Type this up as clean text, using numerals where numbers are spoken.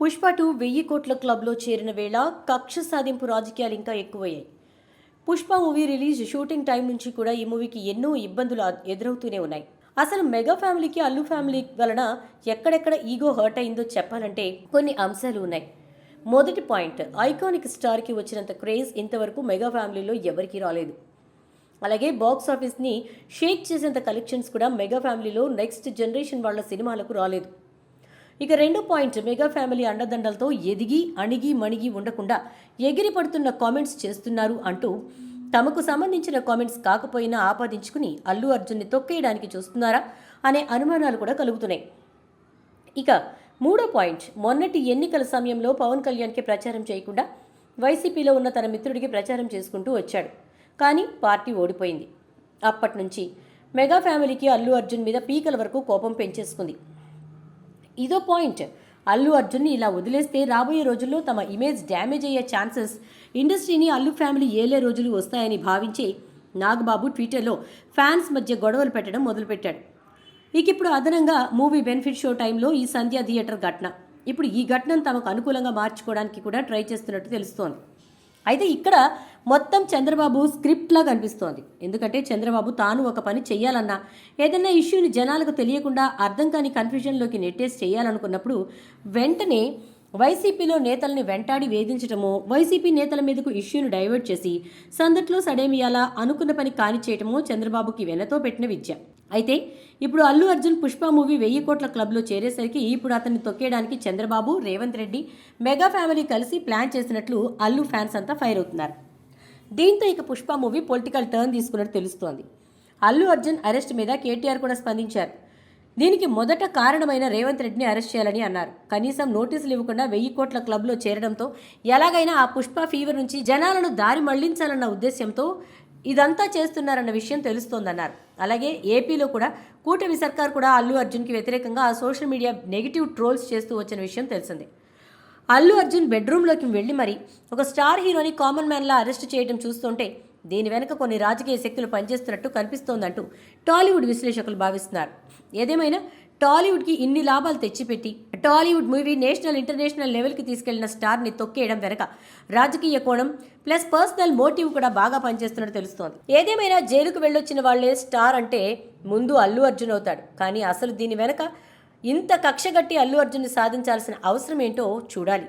పుష్ప 2 1000 కోట్ల క్లబ్లో చేరిన వేళ కక్ష సాధింపు రాజకీయాలు ఇంకా ఎక్కువయ్యాయి. Pushpa movie release shooting time నుంచి కూడా ఈ మూవీకి ఎన్నో ఇబ్బందులు ఎదురవుతూనే ఉన్నాయి. అసలు మెగా ఫ్యామిలీకి అల్లు ఫ్యామిలీ వలన ఎక్కడెక్కడ ఈగో హర్ట్ అయిందో చెప్పాలంటే కొన్ని అంశాలు ఉన్నాయి. మొదటి పాయింట్, ఐకానిక్ స్టార్కి వచ్చినంత క్రేజ్ ఇంతవరకు మెగా ఫ్యామిలీలో ఎవరికీ రాలేదు. అలాగే బాక్స్ ఆఫీస్ని షేక్ చేసేంత కలెక్షన్స్ కూడా మెగా ఫ్యామిలీలో నెక్స్ట్ జనరేషన్ వాళ్ళ సినిమాలకు రాలేదు. ఇక రెండో పాయింట్, మెగా ఫ్యామిలీ అండదండలతో ఎదిగి అణిగి మణిగి ఉండకుండా ఎగిరి పడుతున్న కామెంట్స్ చేస్తున్నారు అంటూ తమకు సంబంధించిన కామెంట్స్ కాకపోయినా ఆపాదించుకుని అల్లు అర్జున్ని తొక్కేయడానికి చూస్తున్నారా అనే అనుమానాలు కూడా కలుగుతున్నాయి. ఇక మూడో పాయింట్, మొన్నటి ఎన్నికల సమయంలో పవన్ కళ్యాణ్కి ప్రచారం చేయకుండా వైసీపీలో ఉన్న తన మిత్రుడికి ప్రచారం చేసుకుంటూ వచ్చాడు. కానీ పార్టీ ఓడిపోయింది. అప్పటి నుంచి మెగా ఫ్యామిలీకి అల్లు అర్జున్ మీద పీకల వరకు కోపం పెంచేసుకుంది. ఇదో పాయింట్, అల్లు అర్జున్ని ఇలా వదిలేస్తే రాబోయే రోజుల్లో తమ ఇమేజ్ డ్యామేజ్ అయ్యే ఛాన్సెస్, ఇండస్ట్రీని అల్లు ఫ్యామిలీ ఏలే రోజులు వస్తాయని భావించి నాగబాబు ట్విట్టర్లో ఫ్యాన్స్ మధ్య గొడవలు పెట్టడం మొదలుపెట్టాడు. ఇప్పుడు అదనంగా మూవీ బెనిఫిట్ షో టైంలో ఈ సంధ్య థియేటర్ ఘటన, ఇప్పుడు ఈ ఘటనను తమకు అనుకూలంగా మార్చుకోవడానికి కూడా ట్రై చేస్తున్నట్టు తెలుస్తోంది. అయితే ఇక్కడ మొత్తం చంద్రబాబు స్క్రిప్ట్ లాగా అనిపిస్తోంది. ఎందుకంటే చంద్రబాబు తాను ఒక పని చేయాలన్నా, ఏదైనా ఇష్యూని జనాలకు తెలియకుండా అర్థం కాని కన్ఫ్యూజన్లోకి నెట్టేసి చేయాలనుకున్నప్పుడు వెంటనే వైసీపీలో నేతల్ని వెంటాడి వేధించటమో, వైసీపీ నేతల మీదకు ఇష్యూను డైవర్ట్ చేసి సందట్లో సడేమియాలా అనుకున్న పని కాని చేయటమో చంద్రబాబుకి వెనతో పెట్టిన విద్య. అయితే ఇప్పుడు అల్లు అర్జున్ పుష్ప మూవీ 1000 కోట్ల క్లబ్లో చేరేసరికి ఇప్పుడు అతన్ని తొక్కేయడానికి చంద్రబాబు, రేవంత్ రెడ్డి, మెగా ఫ్యామిలీ కలిసి ప్లాన్ చేసినట్లు అల్లు ఫ్యాన్స్ అంతా ఫైర్ అవుతున్నారు. దీంతో ఇక పుష్ప మూవీ పొలిటికల్ టర్న్ తీసుకున్నట్టు తెలుస్తోంది. అల్లు అర్జున్ అరెస్ట్ మీద కేటీఆర్ కూడా స్పందించారు. దీనికి మొదట కారణమైన రేవంత్ రెడ్డిని అరెస్ట్ చేయాలని అన్నారు. కనీసం నోటీసులు ఇవ్వకుండా 1000 కోట్ల క్లబ్లో చేరడంతో ఎలాగైనా ఆ పుష్ప ఫీవర్ నుంచి జనాలను దారి మళ్లించాలన్న ఉద్దేశ్యంతో ఇదంతా చేస్తున్నారన్న విషయం తెలుస్తోందన్నారు. అలాగే ఏపీలో కూడా కూటమి సర్కార్ కూడా అల్లు అర్జున్కి వ్యతిరేకంగా ఆ సోషల్ మీడియా నెగిటివ్ ట్రోల్స్ చేస్తూ వచ్చిన విషయం తెలిసిందే. అల్లు అర్జున్ బెడ్రూమ్లోకి వెళ్ళి మరి ఒక స్టార్ హీరోని కామన్ మ్యాన్లా అరెస్ట్ చేయడం చూస్తుంటే దీని వెనుక కొన్ని రాజకీయ శక్తులు పనిచేస్తున్నట్టు కనిపిస్తోందంటూ టాలీవుడ్ విశ్లేషకులు భావిస్తున్నారు. ఏదేమైనా టాలీవుడ్కి ఇన్ని లాభాలు తెచ్చిపెట్టి టాలీవుడ్ మూవీ నేషనల్ ఇంటర్నేషనల్ లెవెల్కి తీసుకెళ్లిన స్టార్ని తొక్కేయడం వెనక రాజకీయ కోణం ప్లస్ పర్సనల్ మోటివ్ కూడా బాగా పనిచేస్తున్నట్టు తెలుస్తోంది. ఏదేమైనా జైలుకు వెళ్ళొచ్చిన వాళ్లే స్టార్ అంటే ముందు అల్లు అర్జున్ అవుతాడు. కానీ అసలు దీని వెనక ఇంత కక్షగట్టి అల్లు అర్జున్ని సాధించాల్సిన అవసరం ఏంటో చూడాలి.